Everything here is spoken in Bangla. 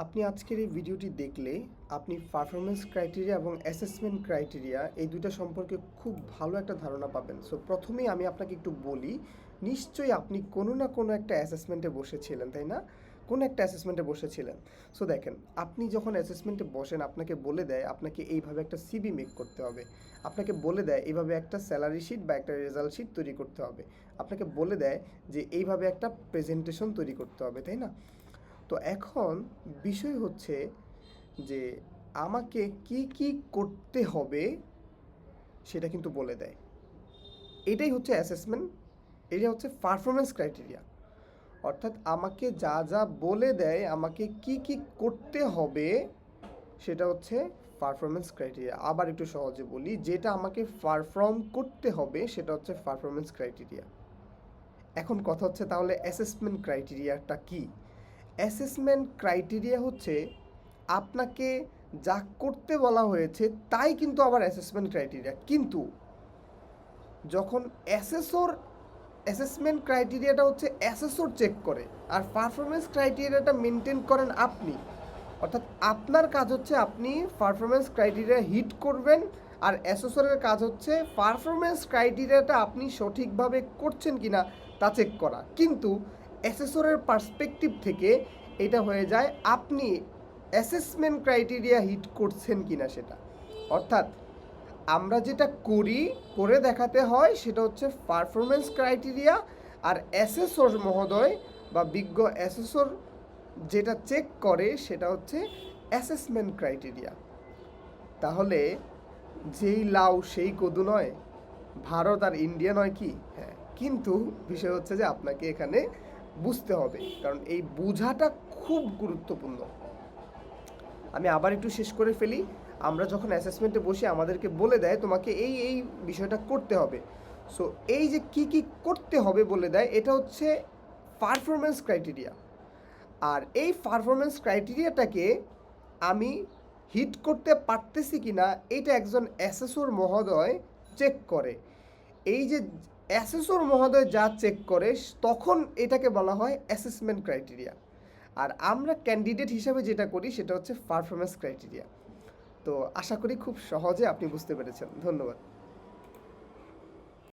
আপনি আজকের এই ভিডিওটি দেখলে আপনি পারফরমেন্স ক্রাইটেরিয়া এবং অ্যাসেসমেন্ট ক্রাইটেরিয়া এই দুইটা সম্পর্কে খুব ভালো একটা ধারণা পাবেন। সো প্রথমেই আমি আপনাকে একটু বলি, নিশ্চয়ই আপনি কোনো না কোনো একটা অ্যাসেসমেন্টে বসেছিলেন, তাই না? কোনো একটা অ্যাসেসমেন্টে বসেছিলেন। সো দেখেন, আপনি যখন অ্যাসেসমেন্টে বসেন আপনাকে বলে দেয় আপনাকে এইভাবে একটা সিভি মেক করতে হবে, আপনাকে বলে দেয় এইভাবে একটা স্যালারি শিট বা একটা রেজাল্ট শিট তৈরি করতে হবে, আপনাকে বলে দেয় যে এইভাবে একটা প্রেজেন্টেশন তৈরি করতে হবে, তাই না? তো এখন বিষয় হচ্ছে যে আমাকে কি কি করতে হবে সেটা কিন্তু বলে দেয়। এটাই হচ্ছে অ্যাসেসমেন্ট, এটা হচ্ছে পারফরমেন্স ক্রাইটেরিয়া। অর্থাৎ আমাকে যা যা বলে দেয় আমাকে কি কি করতে হবে সেটা হচ্ছে পারফরমেন্স ক্রাইটেরিয়া। আবার একটু সহজে বলি, যেটা আমাকে পারফর্ম করতে হবে সেটা হচ্ছে পারফরমেন্স ক্রাইটেরিয়া। এখন কথা হচ্ছে তাহলে অ্যাসেসমেন্ট ক্রাইটেরিয়াটা কি? অ্যাসেসমেন্ট ক্রাইটেরিয়া হচ্ছে আপনাকে যা করতে বলা হয়েছে তাই কিন্তু আবার অ্যাসেসমেন্ট ক্রাইটেরিয়া। কিন্তু যখন অ্যাসেসমেন্ট ক্রাইটেরিয়াটা হচ্ছে অ্যাসেসর চেক করে, আর পারফরমেন্স ক্রাইটেরিয়াটা মেনটেন করেন আপনি। অর্থাৎ আপনার কাজ হচ্ছে আপনি পারফরমেন্স ক্রাইটেরিয়া হিট করবেন, আর অ্যাসেসরের কাজ হচ্ছে পারফরমেন্স ক্রাইটেরিয়াটা আপনি সঠিকভাবে করছেন কিনা তা চেক করা। কিন্তু অ্যাসেসরের পার্সপেক্টিভ থেকে এটা হয়ে যায় আপনি অ্যাসেসমেন্ট ক্রাইটেরিয়া হিট করছেন কিনা সেটা। অর্থাৎ আমরা যেটা করি করে দেখাতে হয় সেটা হচ্ছে পারফরমেন্স ক্রাইটেরিয়া, আর অ্যাসেসর মহোদয় বা বিজ্ঞ অ্যাসেসর যেটা চেক করে সেটা হচ্ছে অ্যাসেসমেন্ট ক্রাইটেরিয়া। তাহলে যেই লাউ সেই কদু নয়, ভারত আর ইন্ডিয়া নয় কি? হ্যাঁ, কিন্তু বিষয় হচ্ছে যে আপনাকে এখানে বুঝতে হবে, কারণ এই বোঝাটা খুব গুরুত্বপূর্ণ। আমি আবার একটু শেষ করে ফেলি। আমরা যখন অ্যাসেসমেন্টে বসি আমাদেরকে বলে দেয় তোমাকে এই এই বিষয়টা করতে হবে। সো এই যে কি কি করতে হবে বলে দেয়, এটা হচ্ছে পারফরমেন্স ক্রাইটেরিয়া। আর এই পারফরমেন্স ক্রাইটেরিয়াটাকে আমি হিট করতে পারতেছি কি না এটা একজন অ্যাসেসর মহোদয় চেক করে। এই যে অ্যাসেসর মহোদয় যা চেক করে তখন এটাকে বলা হয় অ্যাসেসমেন্ট ক্রাইটেরিয়া। আর আমরা ক্যান্ডিডেট হিসাবে যেটা করি সেটা হচ্ছে পারফরমেন্স ক্রাইটেরিয়া। তো আশা করি খুব সহজে আপনি বুঝতে পেরেছেন। ধন্যবাদ।